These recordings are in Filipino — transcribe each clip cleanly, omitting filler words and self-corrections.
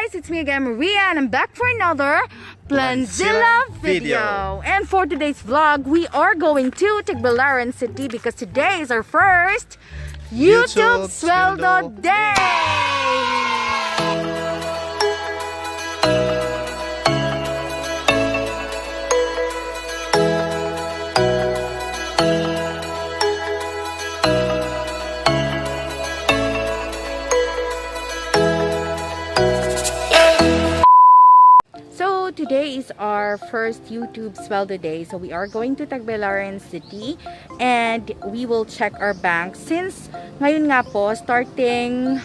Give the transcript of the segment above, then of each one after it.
guys, it's me again, Maria, and I'm back for another PLANTZILLA video. And for today's vlog, we are going to Tagbilaran City because today is our first YouTube SWELDO day! Today is our first YouTube SWELDO day. So we are going to Tagbilaran City and we will check our bank. Since ngayon nga po, starting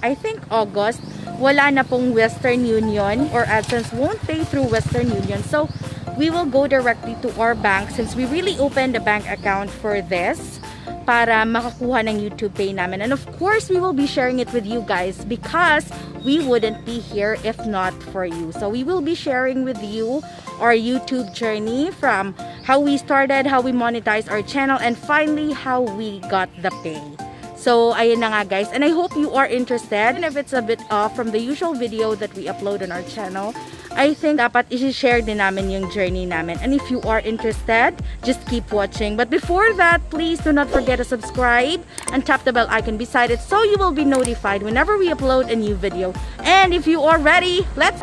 I think August, wala na pong Western Union or AdSense won't pay through Western Union. So we will go directly to our bank since we really opened a bank account for this para makakuha ng YouTube pay namin. And of course, we will be sharing it with you guys because we wouldn't be here if not for you. So we will be sharing with you our YouTube journey from how we started, how we monetized our channel, and finally how we got the pay. So ayun na nga guys, and I hope you are interested. And if it's a bit off from the usual video that we upload on our channel, I think dapat i-share din namin yung journey namin. And if you are interested, just keep watching. But before that, please do not forget to subscribe and tap the bell icon beside it so you will be notified whenever we upload a new video. And if you are ready, let's...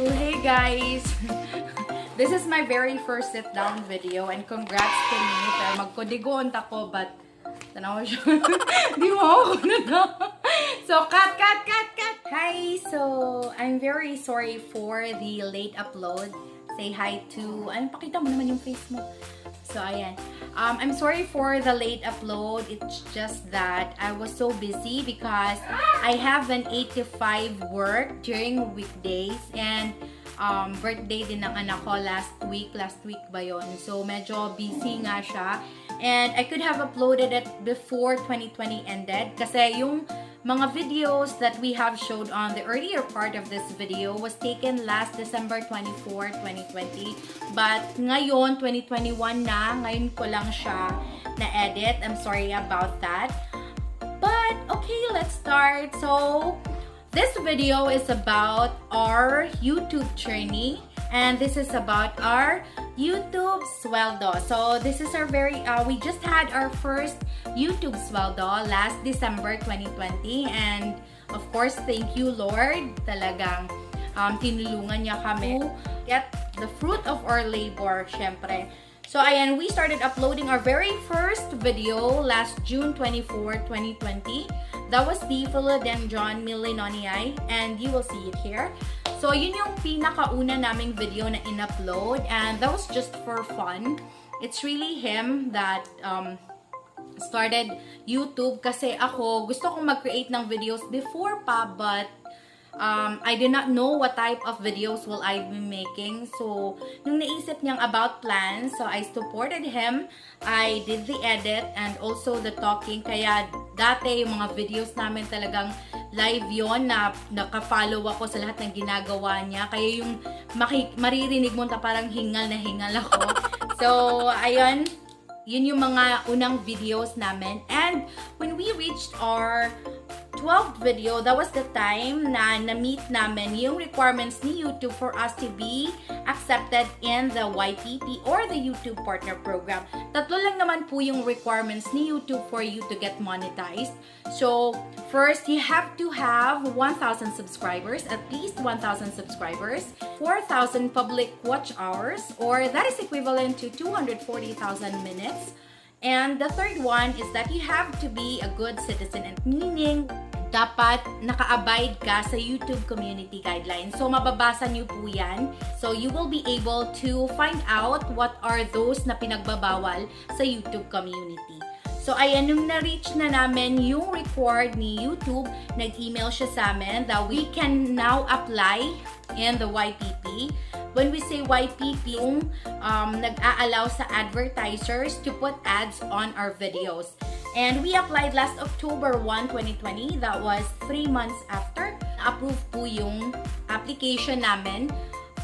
Hey guys! This is my very first sit-down video and congrats to me. Pero magkodigoon ako but tanaw siya. Di mo ako na. So, cut! Hi! So, I'm very sorry for the late upload. Say hi to... Ano, pakita mo naman yung face mo. So, ayan. I'm sorry for the late upload. It's just that I was so busy because I have an 8 to 5 work during weekdays and birthday din ng anak ko last week ba yon? So medyo busy nga siya and I could have uploaded it before 2020 ended kasi yung mga videos that we have showed on the earlier part of this video was taken last December 24, 2020. But ngayon, 2021 na, ngayon ko lang siya na-edit. I'm sorry about that. But what? Okay, let's start. So, this video is about our YouTube journey. And this is about our YouTube sweldo. So, this is our we just had our first YouTube sweldo last December 2020. And, of course, thank you, Lord. Talagang tinulungan niya kami to get the fruit of our labor, syempre. So, ayan, we started uploading our very first video last June 24, 2020. That was the Philodendron Millenonii, and you will see it here. So, yun yung pinakauna naming video na in-upload, and that was just for fun. It's really him that started YouTube kasi ako, gusto kong mag-create ng videos before pa, but I did not know what type of videos will I be making. So, nung naisip niyang about plans, so I supported him. I did the edit and also the talking. Kaya dati yung mga videos namin talagang live yon na naka-follow ako sa lahat ng ginagawa niya. Kaya yung maririnig mo na parang hingal na hingal ako. So, ayun. Yun yung mga unang videos namin. And when we reached our 12th video, that was the time na na-meet namin yung requirements ni YouTube for us to be accepted in the YPP or the YouTube Partner Program. Tatlo lang naman po yung requirements ni YouTube for you to get monetized. So, first, you have to have 1,000 subscribers, at least 1,000 subscribers, 4,000 public watch hours, or that is equivalent to 240,000 minutes. And the third one is that you have to be a good citizen, and meaning dapat naka-abide ka sa YouTube community guidelines. So, mababasa niyo po yan. So, you will be able to find out what are those na pinagbabawal sa YouTube community. So, ayan, nung na-reach na namin yung record ni YouTube, nag-email siya sa amin that we can now apply in the YPP. When we say YPP, yung nag-a-allow sa advertisers to put ads on our videos. And we applied last October 1, 2020. That was 3 months after. Na-approve po yung application namin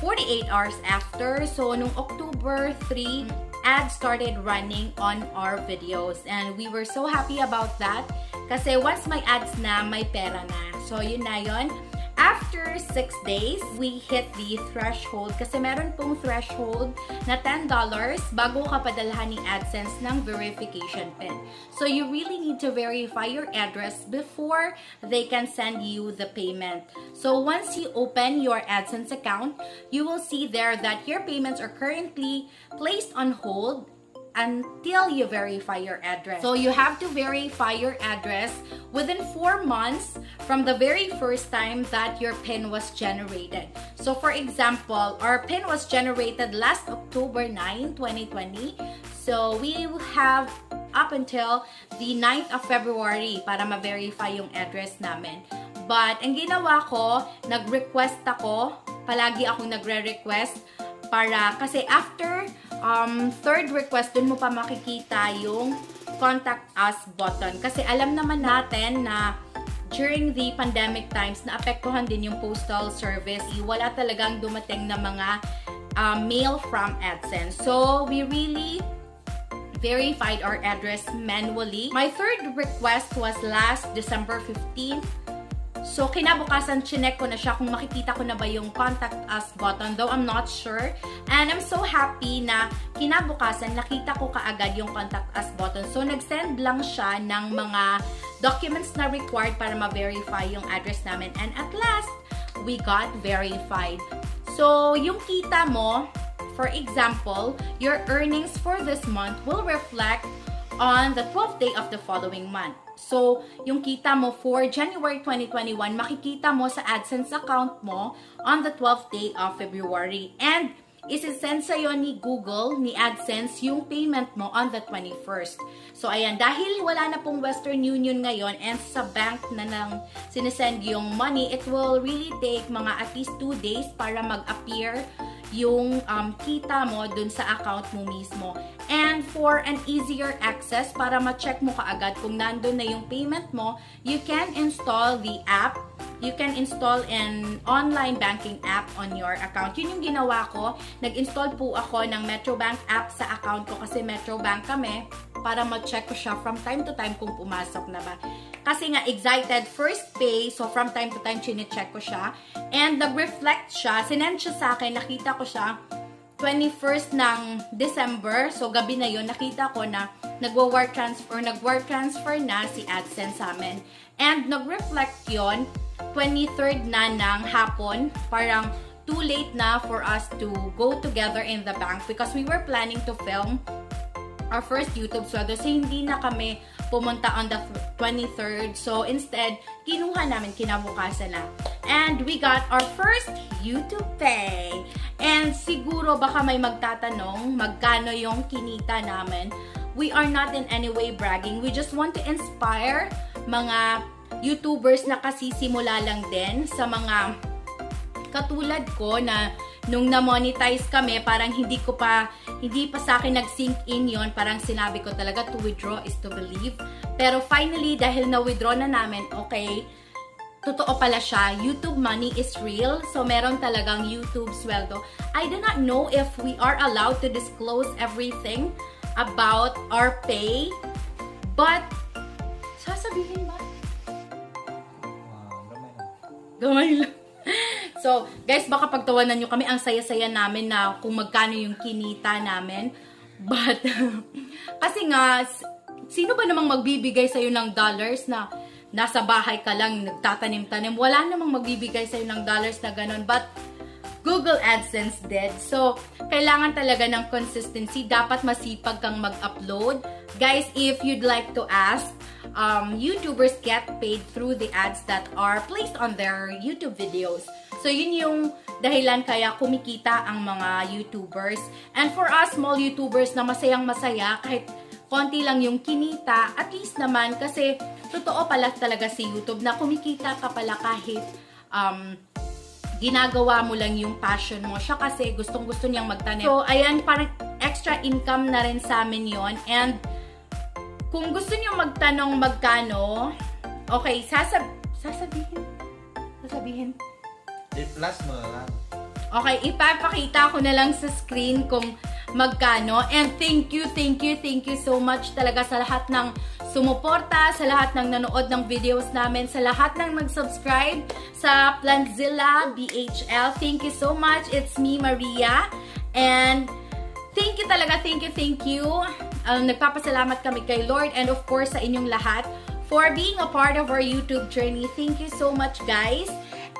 48 hours after. So, nung October 3, ads started running on our videos. And we were so happy about that. Kasi once may ads na, may pera na. So, yun na yun. After 6 days, we hit the threshold kasi meron pong threshold na $10 bago ka padalhan ni AdSense ng verification pin. So, you really need to verify your address before they can send you the payment. So, once you open your AdSense account, you will see there that your payments are currently placed on hold until you verify your address. So, you have to verify your address within 4 months from the very first time that your PIN was generated. So, for example, our PIN was generated last October 9, 2020. So, we will have up until the 9th of February para ma-verify yung address namin. But, ang ginawa ko, nag-request ako, palagi akong nagre-request kasi after third request, dun mo pa makikita yung contact us button. Kasi alam naman natin na during the pandemic times, naapektuhan din yung postal service. Wala talagang dumating na mga mail from AdSense. So, we really verified our address manually. My third request was last December 15th. So, kinabukasan, chinek ko na siya kung makikita ko na ba yung contact us button, though I'm not sure. And I'm so happy na kinabukasan, nakita ko kaagad yung contact us button. So, nag-send lang siya ng mga documents na required para ma-verify yung address namin. And at last, we got verified. So, yung kita mo, for example, your earnings for this month will reflect on the 12th day of the following month. So, yung kita mo for January 2021, makikita mo sa AdSense account mo on the 12th day of February. And, isi-send sa'yo ni Google, ni AdSense, yung payment mo on the 21st. So, ayan, dahil wala na pong Western Union ngayon and sa bank na nang sinesend yung money, it will really take mga at least 2 days para mag-appear yung kita mo dun sa account mo mismo. And for an easier access, para ma-check mo kaagad kung nandun na yung payment mo, you can install the app. You can install an online banking app on your account. Yun yung ginawa ko. Nag-install po ako ng Metrobank app sa account ko kasi Metrobank kami para ma-check ko siya from time to time kung pumasok na ba. Kasi nga, excited first pay. So, from time to time, chine-check ko siya. And nag-reflect siya. Sinend siya sa akin. Nakita ko siya 21st ng December. So, gabi na yon nakita ko na nag-wire transfer na si AdSense sa amin. And nag-reflect yon 23rd na ng hapon. Parang too late na for us to go together in the bank because we were planning to film our first YouTube sweldo. So, hindi na kami pumunta on the 23rd. So, instead, kinuha namin kinabukasan na. And we got our first YouTube pay. And siguro baka may magtatanong magkano yung kinita namin. We are not in any way bragging. We just want to inspire mga YouTubers na kasisimula lang din sa mga katulad ko na nung na-monetize kami, parang hindi pa sa akin nag-sink in yon. Parang sinabi ko talaga, to withdraw is to believe. Pero finally, dahil na-withdraw na namin, okay, totoo pala siya. YouTube money is real. So, meron talagang YouTube sweldo. I do not know if we are allowed to disclose everything about our pay. But, sasabihin ba? Gamay lang. So, guys, baka pagtawanan nyo kami, ang saya-saya namin na kung magkano yung kinita namin. But, kasi nga, sino ba namang magbibigay sa'yo ng dollars na nasa bahay ka lang, nagtatanim-tanim? Wala namang magbibigay sa'yo ng dollars na ganun. But, Google AdSense did. So, kailangan talaga ng consistency. Dapat masipag kang mag-upload. Guys, if you'd like to ask, YouTubers get paid through the ads that are placed on their YouTube videos. So, yun yung dahilan kaya kumikita ang mga YouTubers. And for us, small YouTubers na masayang-masaya, kahit konti lang yung kinita, at least naman, kasi totoo pala talaga si YouTube na kumikita ka pala kahit ginagawa mo lang yung passion mo. Siya kasi gustong-gusto niyang magtanim. So, ayan, parang extra income na rin sa amin yon. And kung gusto niyo magtanong magkano, okay, sasabihin. I-plus mo lang. Okay, ipapakita ko na lang sa screen kung magkano. And thank you so much talaga sa lahat ng sumuporta, sa lahat ng nanood ng videos namin, sa lahat ng nag-subscribe sa PLANTZILLA BHL. Thank you so much. It's me, Maria. And thank you talaga. Thank you. Nagpapasalamat kami kay Lord and of course sa inyong lahat for being a part of our YouTube journey. Thank you so much, guys.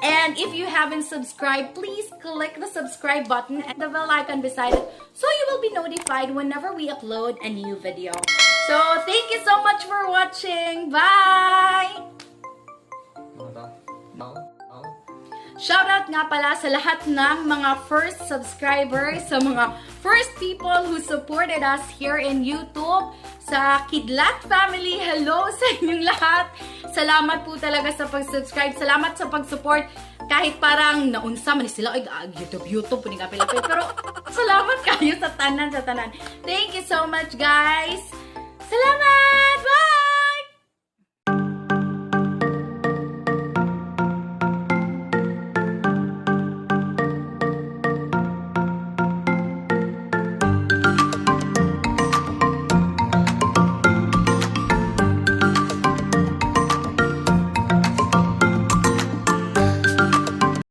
And if you haven't subscribed, please click the subscribe button and the bell icon beside it so you will be notified whenever we upload a new video. So, thank you so much for watching. Bye! Shoutout nga pala sa lahat ng mga first subscribers, sa mga first people who supported us here in YouTube, sa Kidlat family, hello sa inyong lahat. Salamat po talaga sa pag-subscribe. Salamat sa pag-support. Kahit parang naunsa man sila, ay YouTube, puning kapilapil. Pero salamat kayo sa tanan. Thank you so much, guys. Salamat!